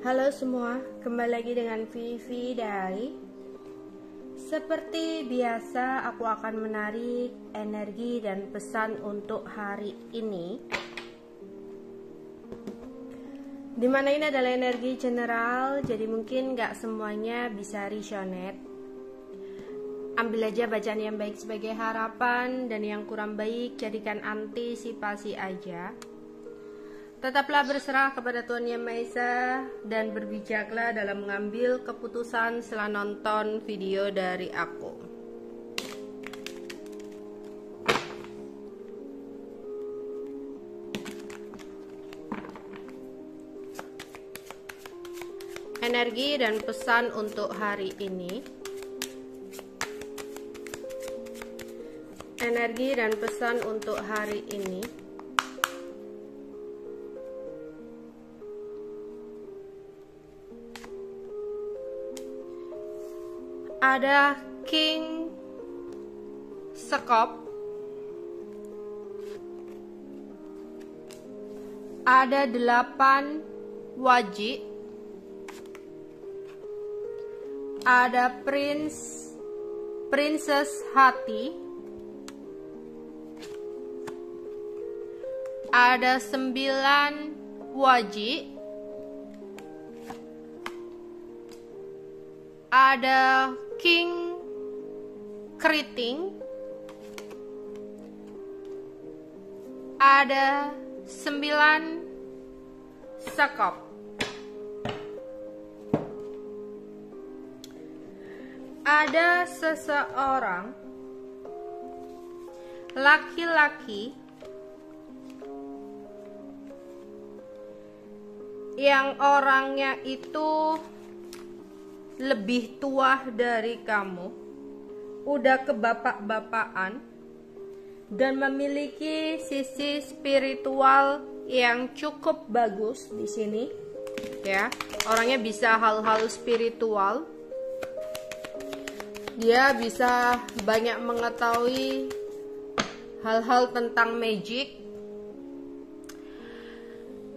Halo semua, kembali lagi dengan Vivi Diary. Seperti biasa, aku akan menarik energi dan pesan untuk hari ini, dimana ini adalah energi general, jadi mungkin gak semuanya bisa resonate. Ambil aja bacaan yang baik sebagai harapan, dan yang kurang baik jadikan antisipasi aja. Tetaplah berserah kepada Tuhan Yang Maha Esa dan berbijaklah dalam mengambil keputusan setelah nonton video dari aku. Energi dan pesan untuk hari ini. Energi dan pesan untuk hari ini. Ada King Sekop, ada 8 wajib, ada Princess hati, ada 9 wajib, ada King Keriting, ada 9 sekop. Ada seseorang laki-laki yang orangnya itu lebih tua dari kamu, udah kebapak-bapakan, dan memiliki sisi spiritual yang cukup bagus di sini, ya. Orangnya bisa hal-hal spiritual, dia bisa banyak mengetahui hal-hal tentang magic,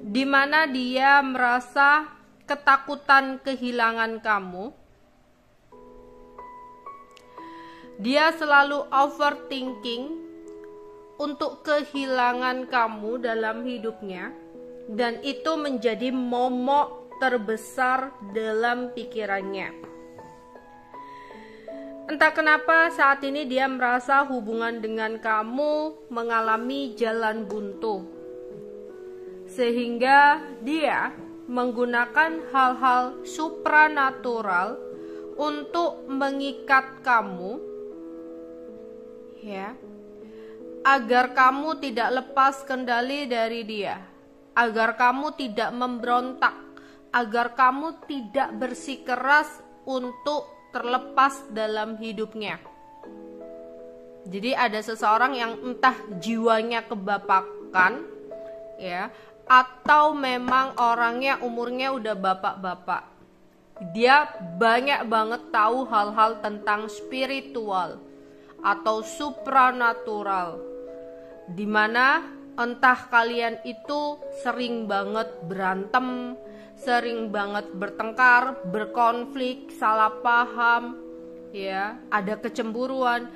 dimana dia merasa ketakutan kehilangan kamu. Dia selalu overthinking untuk kehilangan kamu dalam hidupnya, dan itu menjadi momok terbesar dalam pikirannya. Entah kenapa saat ini dia merasa hubungan dengan kamu mengalami jalan buntu, sehingga dia menggunakan hal-hal supranatural untuk mengikat kamu, ya, agar kamu tidak lepas kendali dari dia, agar kamu tidak memberontak, agar kamu tidak bersikeras untuk terlepas dalam hidupnya. Jadi ada seseorang yang entah jiwanya kebapakan, ya, atau memang orangnya umurnya udah bapak-bapak. Dia banyak banget tahu hal-hal tentang spiritual atau supranatural, dimana entah kalian itu sering banget berantem, sering banget bertengkar, berkonflik, salah paham, ya, ada kecemburuan,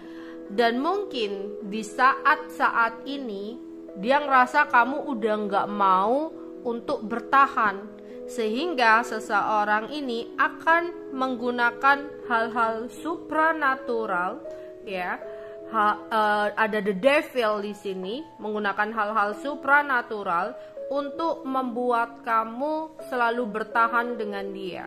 dan mungkin di saat-saat ini dia ngerasa kamu udah nggak mau untuk bertahan, sehingga seseorang ini akan menggunakan hal-hal supranatural, ya. Ada the devil di sini, menggunakan hal-hal supranatural untuk membuat kamu selalu bertahan dengan dia,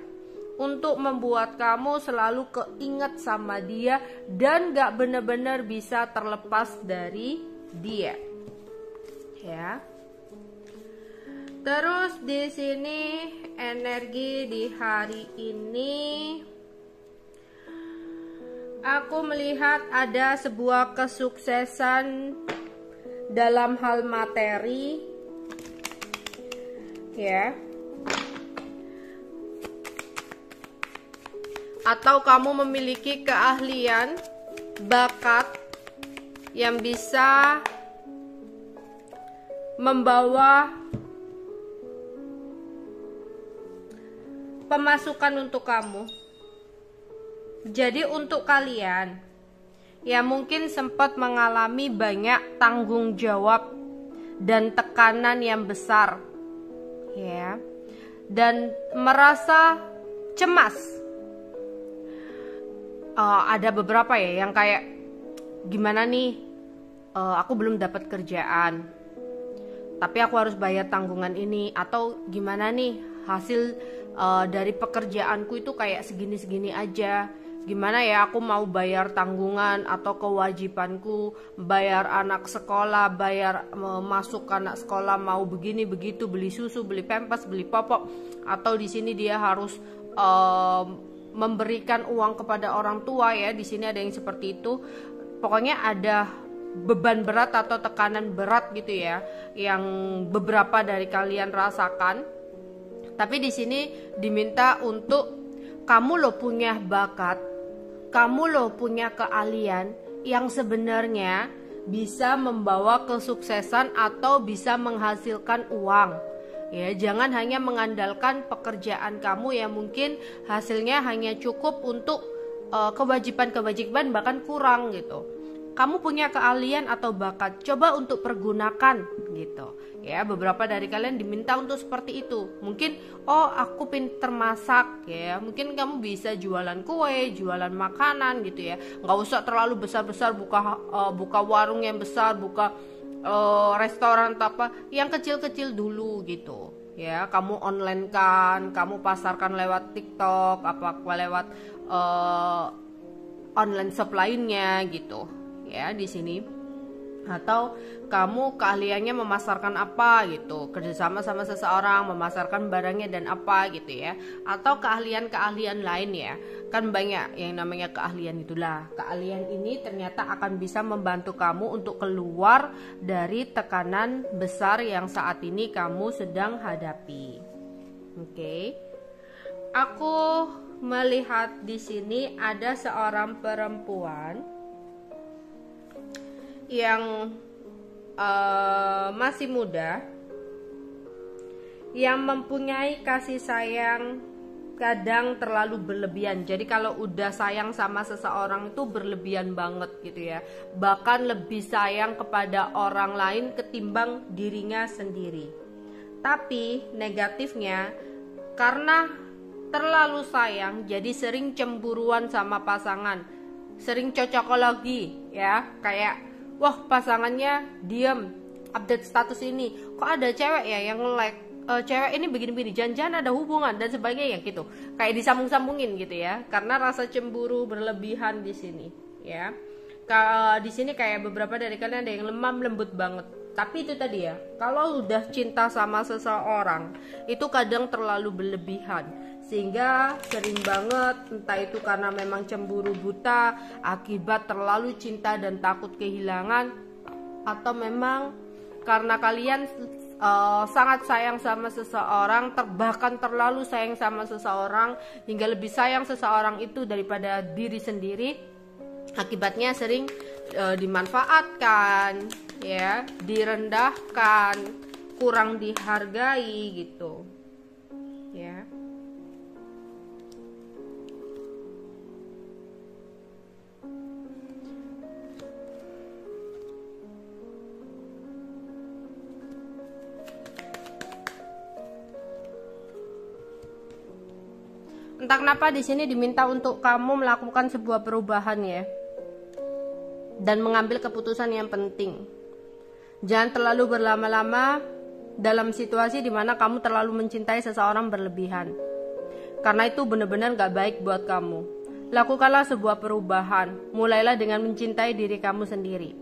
untuk membuat kamu selalu keinget sama dia dan gak benar-benar bisa terlepas dari dia, ya. Terus di sini energi di hari ini, aku melihat ada sebuah kesuksesan dalam hal materi, ya, atau kamu memiliki keahlian, bakat yang bisa membawa pemasukan untuk kamu. Jadi untuk kalian yang mungkin sempat mengalami banyak tanggung jawab dan tekanan yang besar, ya, dan merasa cemas. Ada beberapa ya yang kayak gimana nih, aku belum dapat kerjaan, tapi aku harus bayar tanggungan ini, atau gimana nih hasil dari pekerjaanku itu kayak segini-segini aja. Gimana ya aku mau bayar tanggungan atau kewajibanku, bayar anak sekolah, bayar masuk anak sekolah, mau begini begitu, beli susu, beli pampers, beli popok, atau di sini dia harus memberikan uang kepada orang tua, ya. Di sini ada yang seperti itu. Pokoknya ada beban berat atau tekanan berat gitu ya, yang beberapa dari kalian rasakan. Tapi di sini diminta untuk kamu lo punya bakat, kamu lo punya keahlian yang sebenarnya bisa membawa kesuksesan atau bisa menghasilkan uang. Ya, jangan hanya mengandalkan pekerjaan kamu yang mungkin hasilnya hanya cukup untuk kewajiban-kewajiban, bahkan kurang gitu. Kamu punya keahlian atau bakat, coba untuk pergunakan gitu. Ya, beberapa dari kalian diminta untuk seperti itu. Mungkin, oh aku pinter masak, ya. Mungkin kamu bisa jualan kue, jualan makanan gitu ya. Nggak usah terlalu besar-besar, buka warung yang besar, buka restoran atau apa. Yang kecil-kecil dulu gitu. Ya, kamu online kan, kamu pasarkan lewat TikTok, apa lewat online shop lainnya gitu. Ya, di sini. Atau kamu keahliannya memasarkan apa gitu, kerjasama sama seseorang memasarkan barangnya dan apa gitu ya. Atau keahlian-keahlian lain ya. Kan banyak yang namanya keahlian itulah. Keahlian ini ternyata akan bisa membantu kamu untuk keluar dari tekanan besar yang saat ini kamu sedang hadapi. Oke. Aku melihat di sini ada seorang perempuan yang masih muda, yang mempunyai kasih sayang kadang terlalu berlebihan. Jadi kalau udah sayang sama seseorang itu berlebihan banget gitu ya. Bahkan lebih sayang kepada orang lain ketimbang dirinya sendiri. Tapi negatifnya, karena terlalu sayang jadi sering cemburuan sama pasangan, sering cocokologi ya, kayak wah pasangannya diem update status ini, kok ada cewek ya yang like, cewek ini begini-begini, jangan-jangan ada hubungan dan sebagainya gitu, kayak disambung-sambungin gitu ya, karena rasa cemburu berlebihan di sini ya. Di sini kayak beberapa dari kalian ada yang lemah lembut banget. Tapi itu tadi ya, kalau udah cinta sama seseorang itu kadang terlalu berlebihan, sehingga sering banget, entah itu karena memang cemburu buta akibat terlalu cinta dan takut kehilangan, atau memang karena kalian sangat sayang sama seseorang, bahkan terlalu sayang sama seseorang hingga lebih sayang seseorang itu daripada diri sendiri. Akibatnya sering dimanfaatkan ya, direndahkan, kurang dihargai gitu ya. Entah kenapa di sini diminta untuk kamu melakukan sebuah perubahan ya, dan mengambil keputusan yang penting. Jangan terlalu berlama-lama dalam situasi dimana kamu terlalu mencintai seseorang berlebihan, karena itu benar-benar gak baik buat kamu. Lakukanlah sebuah perubahan, mulailah dengan mencintai diri kamu sendiri.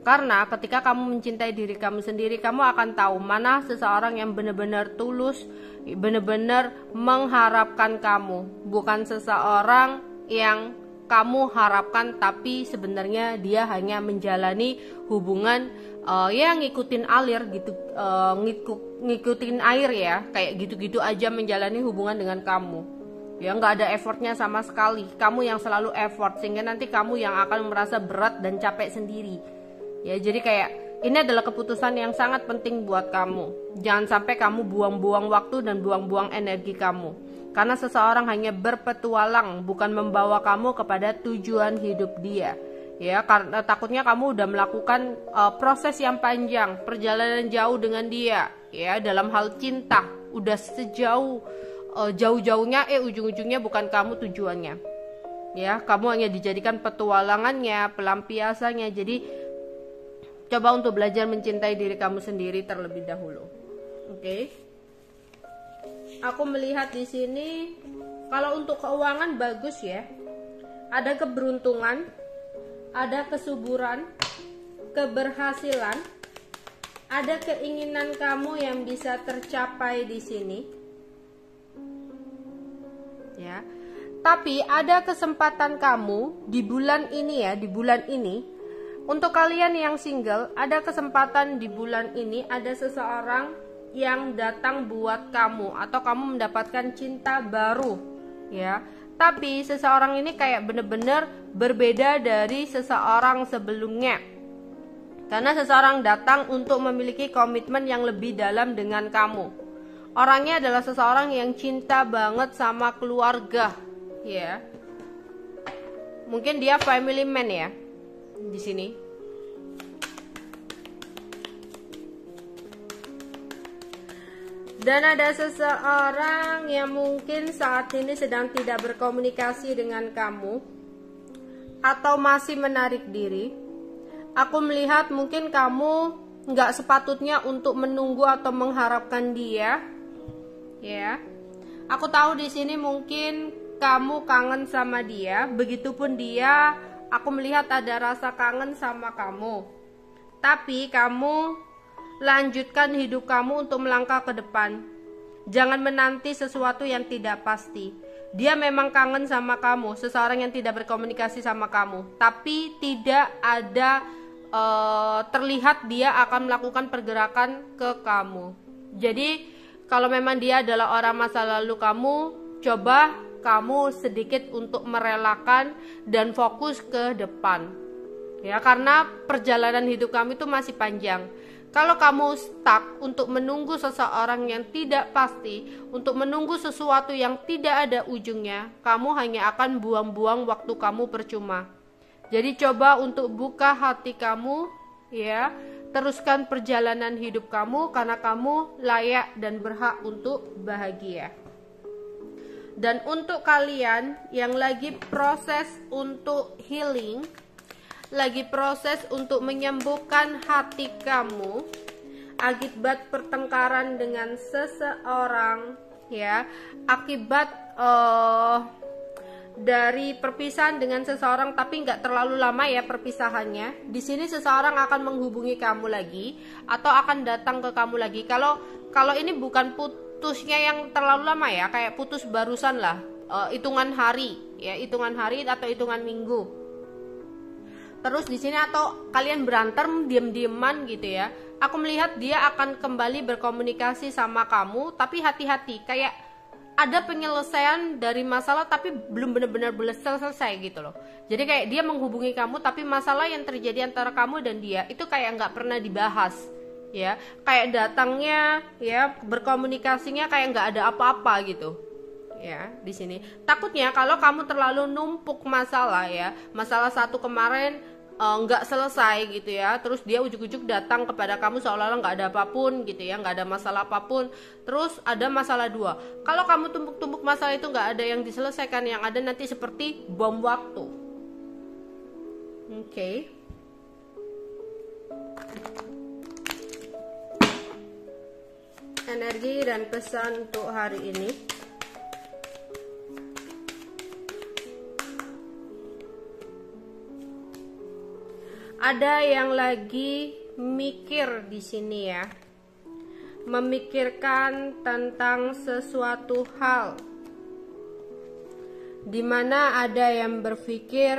Karena ketika kamu mencintai diri kamu sendiri, kamu akan tahu mana seseorang yang benar-benar tulus, benar-benar mengharapkan kamu, bukan seseorang yang kamu harapkan tapi sebenarnya dia hanya menjalani hubungan yang ngikutin alir gitu, ngikutin air ya, kayak gitu-gitu aja menjalani hubungan dengan kamu. Ya nggak ada effortnya sama sekali, kamu yang selalu effort, sehingga nanti kamu yang akan merasa berat dan capek sendiri. Ya, jadi kayak ini adalah keputusan yang sangat penting buat kamu. Jangan sampai kamu buang-buang waktu dan buang-buang energi kamu. Karena seseorang hanya berpetualang, bukan membawa kamu kepada tujuan hidup dia. Ya, karena takutnya kamu udah melakukan proses yang panjang, perjalanan jauh dengan dia, ya, dalam hal cinta, udah sejauh jauh-jauhnya, ujung-ujungnya bukan kamu tujuannya. Ya, kamu hanya dijadikan petualangannya, pelampiasannya. Jadi coba untuk belajar mencintai diri kamu sendiri terlebih dahulu. Oke. Aku melihat di sini kalau untuk keuangan bagus ya. Ada keberuntungan, ada kesuburan, keberhasilan, ada keinginan kamu yang bisa tercapai di sini. Ya. Tapi ada kesempatan kamu di bulan ini ya, di bulan ini. Untuk kalian yang single, ada kesempatan di bulan ini ada seseorang yang datang buat kamu atau kamu mendapatkan cinta baru, ya. Tapi seseorang ini kayak bener-bener berbeda dari seseorang sebelumnya. Karena seseorang datang untuk memiliki komitmen yang lebih dalam dengan kamu. Orangnya adalah seseorang yang cinta banget sama keluarga, ya. Mungkin dia family man ya di sini. Dan ada seseorang yang mungkin saat ini sedang tidak berkomunikasi dengan kamu atau masih menarik diri. Aku melihat mungkin kamu nggak sepatutnya untuk menunggu atau mengharapkan dia, ya. Aku tahu di sini mungkin kamu kangen sama dia, begitupun dia. Aku melihat ada rasa kangen sama kamu. Tapi kamu lanjutkan hidup kamu untuk melangkah ke depan. Jangan menanti sesuatu yang tidak pasti. Dia memang kangen sama kamu, seseorang yang tidak berkomunikasi sama kamu, tapi tidak ada terlihat dia akan melakukan pergerakan ke kamu. Jadi kalau memang dia adalah orang masa lalu kamu, coba kamu sedikit untuk merelakan dan fokus ke depan. Ya, karena perjalanan hidup kamu itu masih panjang. Kalau kamu stuck untuk menunggu seseorang yang tidak pasti, untuk menunggu sesuatu yang tidak ada ujungnya, kamu hanya akan buang-buang waktu kamu percuma. Jadi coba untuk buka hati kamu, ya, teruskan perjalanan hidup kamu karena kamu layak dan berhak untuk bahagia. Dan untuk kalian yang lagi proses untuk healing, lagi proses untuk menyembuhkan hati kamu akibat pertengkaran dengan seseorang, ya, akibat dari perpisahan dengan seseorang, tapi nggak terlalu lama ya perpisahannya. Di sini seseorang akan menghubungi kamu lagi atau akan datang ke kamu lagi. Kalau ini bukan putusnya yang terlalu lama ya, kayak putus barusan lah, hitungan hari ya, hitungan hari atau hitungan minggu. Terus di sini atau kalian berantem diam-diaman gitu ya. Aku melihat dia akan kembali berkomunikasi sama kamu, tapi hati-hati, kayak ada penyelesaian dari masalah tapi belum benar-benar selesai gitu loh. Jadi kayak dia menghubungi kamu tapi masalah yang terjadi antara kamu dan dia itu kayak nggak pernah dibahas, ya. Kayak datangnya ya, berkomunikasinya kayak nggak ada apa-apa gitu. Ya, di sini takutnya kalau kamu terlalu numpuk masalah ya, masalah satu kemarin nggak selesai gitu ya, terus dia ujuk-ujuk datang kepada kamu seolah-olah nggak ada apapun gitu ya, nggak ada masalah apapun, terus ada masalah dua. Kalau kamu tumpuk-tumpuk masalah itu nggak ada yang diselesaikan, yang ada nanti seperti bom waktu. Oke. Energi dan pesan untuk hari ini. Ada yang lagi mikir di sini ya, memikirkan tentang sesuatu hal, dimana ada yang berpikir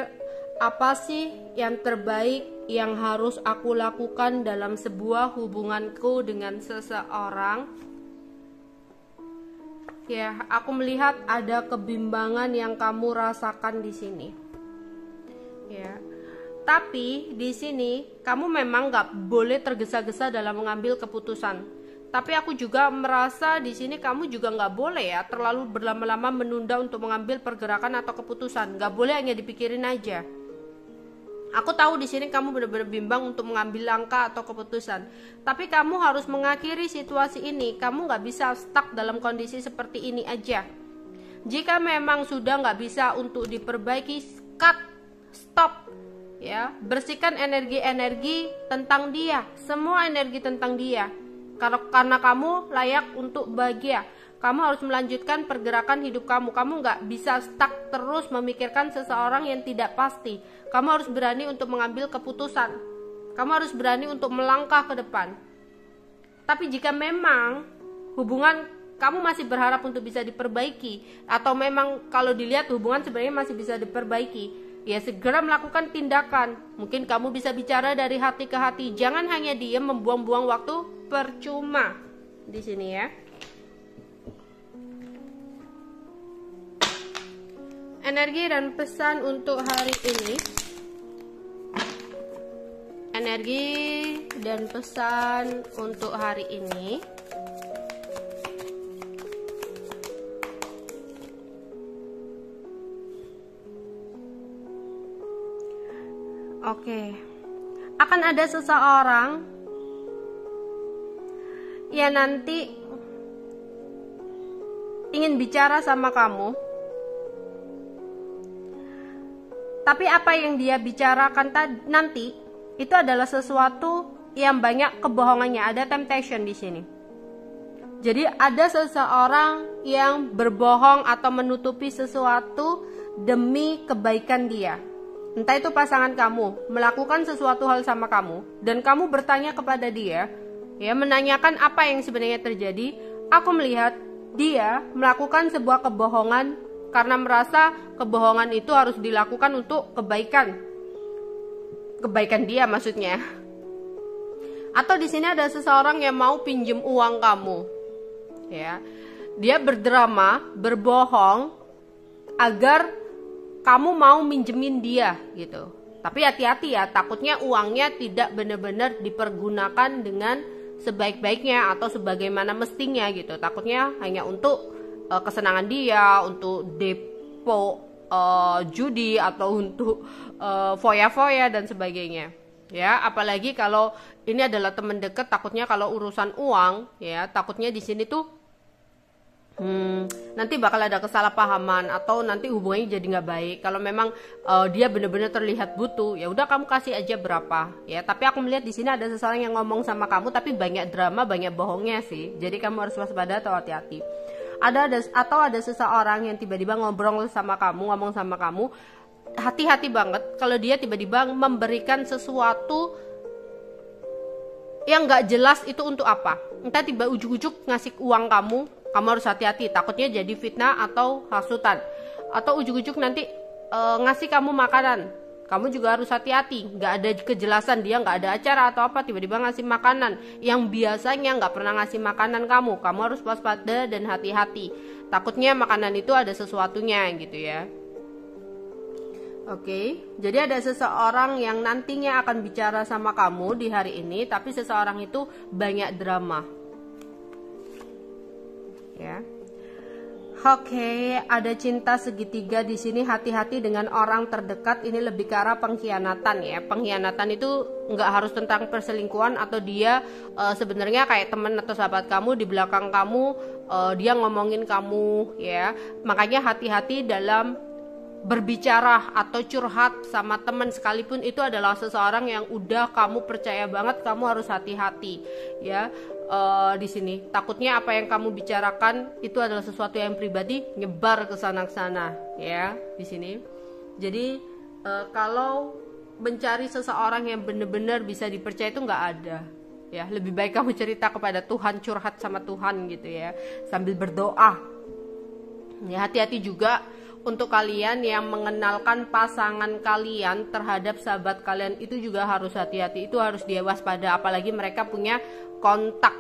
apa sih yang terbaik yang harus aku lakukan dalam sebuah hubunganku dengan seseorang. Ya, aku melihat ada kebimbangan yang kamu rasakan di sini. Ya. Tapi di sini kamu memang nggak boleh tergesa-gesa dalam mengambil keputusan. Tapi aku juga merasa di sini kamu juga nggak boleh ya terlalu berlama-lama menunda untuk mengambil pergerakan atau keputusan. Nggak boleh hanya dipikirin aja. Aku tahu di sini kamu benar-benar bimbang untuk mengambil langkah atau keputusan. Tapi kamu harus mengakhiri situasi ini. Kamu nggak bisa stuck dalam kondisi seperti ini aja. Jika memang sudah nggak bisa untuk diperbaiki, cut, stop. Ya, bersihkan energi-energi tentang dia, semua energi tentang dia. Karena kamu layak untuk bahagia. Kamu harus melanjutkan pergerakan hidup kamu. Kamu nggak bisa stuck terus memikirkan seseorang yang tidak pasti. Kamu harus berani untuk mengambil keputusan. Kamu harus berani untuk melangkah ke depan. Tapi jika memang hubungan kamu masih berharap untuk bisa diperbaiki, atau memang kalau dilihat hubungan sebenarnya masih bisa diperbaiki, ya segera melakukan tindakan. Mungkin kamu bisa bicara dari hati ke hati. Jangan hanya diam membuang-buang waktu percuma di sini ya. Energi dan pesan untuk hari ini. Energi dan pesan untuk hari ini. Oke. Akan ada seseorang yang nanti ingin bicara sama kamu. Tapi apa yang dia bicarakan nanti itu adalah sesuatu yang banyak kebohongannya, ada temptation di sini. Jadi ada seseorang yang berbohong atau menutupi sesuatu demi kebaikan dia. Entah itu pasangan kamu melakukan sesuatu hal sama kamu dan kamu bertanya kepada dia, ya, menanyakan apa yang sebenarnya terjadi. Aku melihat dia melakukan sebuah kebohongan karena merasa kebohongan itu harus dilakukan untuk kebaikan dia maksudnya. Atau di sini ada seseorang yang mau pinjem uang kamu, ya. Dia berdrama, berbohong agar kamu mau minjemin dia gitu. Tapi hati-hati ya, takutnya uangnya tidak benar-benar dipergunakan dengan sebaik-baiknya atau sebagaimana mestinya gitu. Takutnya hanya untuk kesenangan dia, untuk depo judi atau untuk foya-foya dan sebagainya. Ya, apalagi kalau ini adalah teman dekat, takutnya kalau urusan uang, ya, takutnya di sini tuh nanti bakal ada kesalahpahaman atau nanti hubungannya jadi nggak baik. Kalau memang dia benar-benar terlihat butuh, ya udah kamu kasih aja berapa, ya. Tapi aku melihat di sini ada seseorang yang ngomong sama kamu, tapi banyak drama, banyak bohongnya sih. Jadi kamu harus waspada atau hati-hati. Atau ada seseorang yang tiba-tiba ngomong sama kamu, hati-hati banget kalau dia tiba-tiba memberikan sesuatu yang nggak jelas itu untuk apa. Entah tiba ujuk-ujuk ngasih uang kamu harus hati-hati, takutnya jadi fitnah atau hasutan. Atau ujuk-ujuk nanti ngasih kamu makanan, kamu juga harus hati-hati. Nggak ada kejelasan, dia nggak ada acara atau apa, tiba-tiba ngasih makanan yang biasanya nggak pernah ngasih makanan kamu harus waspada dan hati-hati. Takutnya makanan itu ada sesuatunya gitu ya. Oke, jadi ada seseorang yang nantinya akan bicara sama kamu di hari ini, tapi seseorang itu banyak drama. Ya. Oke, ada cinta segitiga di sini. Hati-hati dengan orang terdekat. Ini lebih ke arah pengkhianatan ya. Pengkhianatan itu nggak harus tentang perselingkuhan atau dia sebenarnya kayak teman atau sahabat kamu, di belakang kamu dia ngomongin kamu ya. Makanya hati-hati dalam berbicara atau curhat sama teman sekalipun itu adalah seseorang yang udah kamu percaya banget. Kamu harus hati-hati ya. Di sini takutnya apa yang kamu bicarakan itu adalah sesuatu yang pribadi nyebar ke sana ya di sini. Jadi kalau mencari seseorang yang benar-benar bisa dipercaya itu nggak ada ya. Lebih baik kamu cerita kepada Tuhan, curhat sama Tuhan gitu ya, sambil berdoa ya. Hati-hati juga untuk kalian yang mengenalkan pasangan kalian terhadap sahabat kalian, itu juga harus hati-hati, itu harus dia waspada. Apalagi mereka punya kontak.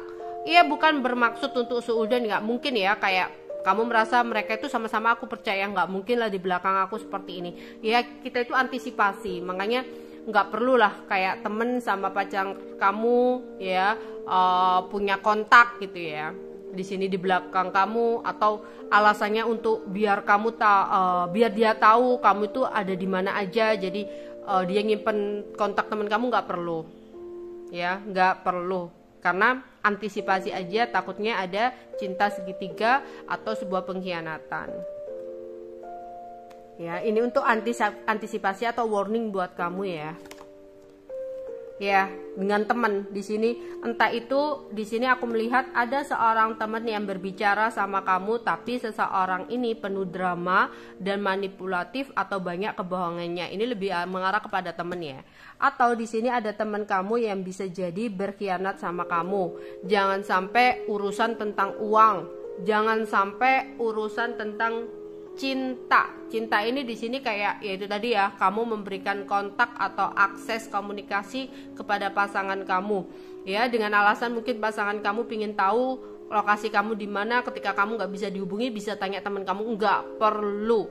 Iya, bukan bermaksud untuk seudon, nggak mungkin ya. Kayak kamu merasa mereka itu sama-sama aku percaya, nggak mungkin lah di belakang aku seperti ini. Ya kita itu antisipasi, makanya nggak perlulah kayak temen sama pacar kamu ya punya kontak gitu ya di sini di belakang kamu, atau alasannya untuk biar kamu biar dia tahu kamu itu ada di mana aja, jadi dia nyimpen kontak teman kamu, nggak perlu ya, nggak perlu, karena antisipasi aja takutnya ada cinta segitiga atau sebuah pengkhianatan ya. Ini untuk antisipasi atau warning buat kamu ya dengan teman di sini. Entah itu di sini aku melihat ada seorang teman yang berbicara sama kamu, tapi seseorang ini penuh drama dan manipulatif atau banyak kebohongannya. Ini lebih mengarah kepada teman ya. Atau di sini ada teman kamu yang bisa jadi berkhianat sama kamu. Jangan sampai urusan tentang uang, jangan sampai urusan tentang cinta ini di sini kayak yaitu tadi ya, kamu memberikan kontak atau akses komunikasi kepada pasangan kamu ya, dengan alasan mungkin pasangan kamu pingin tahu lokasi kamu di mana, ketika kamu nggak bisa dihubungi bisa tanya teman kamu, nggak perlu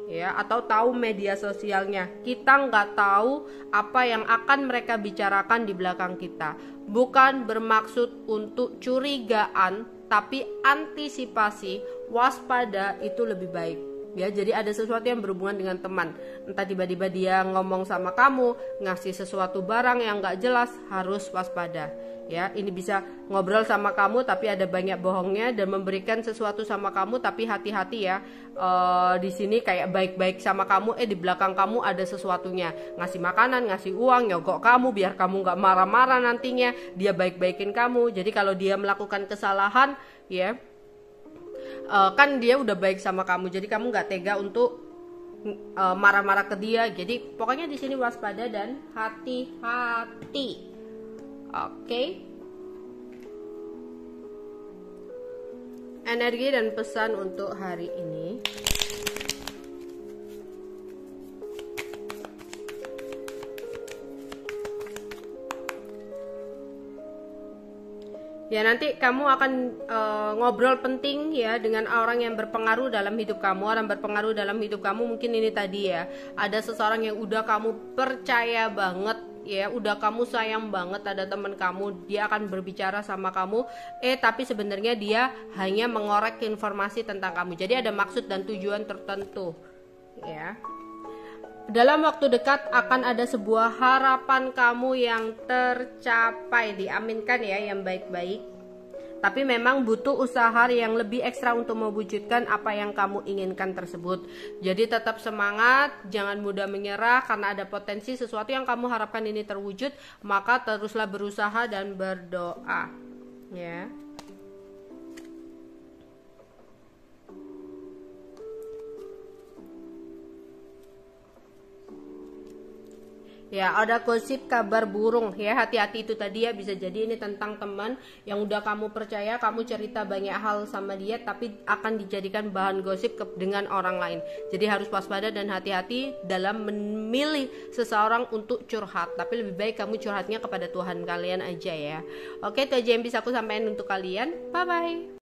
ya, atau tahu media sosialnya. Kita nggak tahu apa yang akan mereka bicarakan di belakang kita. Bukan bermaksud untuk curigaan, tapi antisipasi, waspada itu lebih baik ya. Jadi ada sesuatu yang berhubungan dengan teman, entah tiba-tiba dia ngomong sama kamu, ngasih sesuatu barang yang gak jelas, harus waspada ya. Ini bisa ngobrol sama kamu tapi ada banyak bohongnya, dan memberikan sesuatu sama kamu tapi hati-hati ya. Di sini kayak baik-baik sama kamu, di belakang kamu ada sesuatunya, ngasih makanan, ngasih uang, nyogok kamu biar kamu nggak marah-marah nantinya. Dia baik-baikin kamu. Jadi kalau dia melakukan kesalahan ya, kan dia udah baik sama kamu, jadi kamu nggak tega untuk marah-marah ke dia. Jadi pokoknya di sini waspada dan hati-hati. Oke. Energi dan pesan untuk hari ini. Ya, nanti kamu akan ngobrol penting ya dengan orang yang berpengaruh dalam hidup kamu. Orang berpengaruh dalam hidup kamu mungkin ini tadi ya, ada seseorang yang udah kamu percaya banget ya, udah kamu sayang banget. Ada teman kamu, dia akan berbicara sama kamu, tapi sebenarnya dia hanya mengorek informasi tentang kamu. Jadi ada maksud dan tujuan tertentu ya. Dalam waktu dekat akan ada sebuah harapan kamu yang tercapai, diaminkan ya, yang baik-baik. Tapi memang butuh usaha yang lebih ekstra untuk mewujudkan apa yang kamu inginkan tersebut. Jadi tetap semangat, jangan mudah menyerah, karena ada potensi sesuatu yang kamu harapkan ini terwujud. Maka teruslah berusaha dan berdoa ya. Ya, ada gosip kabar burung ya, hati-hati itu tadi ya, bisa jadi ini tentang teman yang udah kamu percaya, kamu cerita banyak hal sama dia tapi akan dijadikan bahan gosip dengan orang lain. Jadi harus waspada dan hati-hati dalam memilih seseorang untuk curhat, tapi lebih baik kamu curhatnya kepada Tuhan kalian aja ya. Oke, itu aja yang bisa aku sampaikan untuk kalian. Bye bye.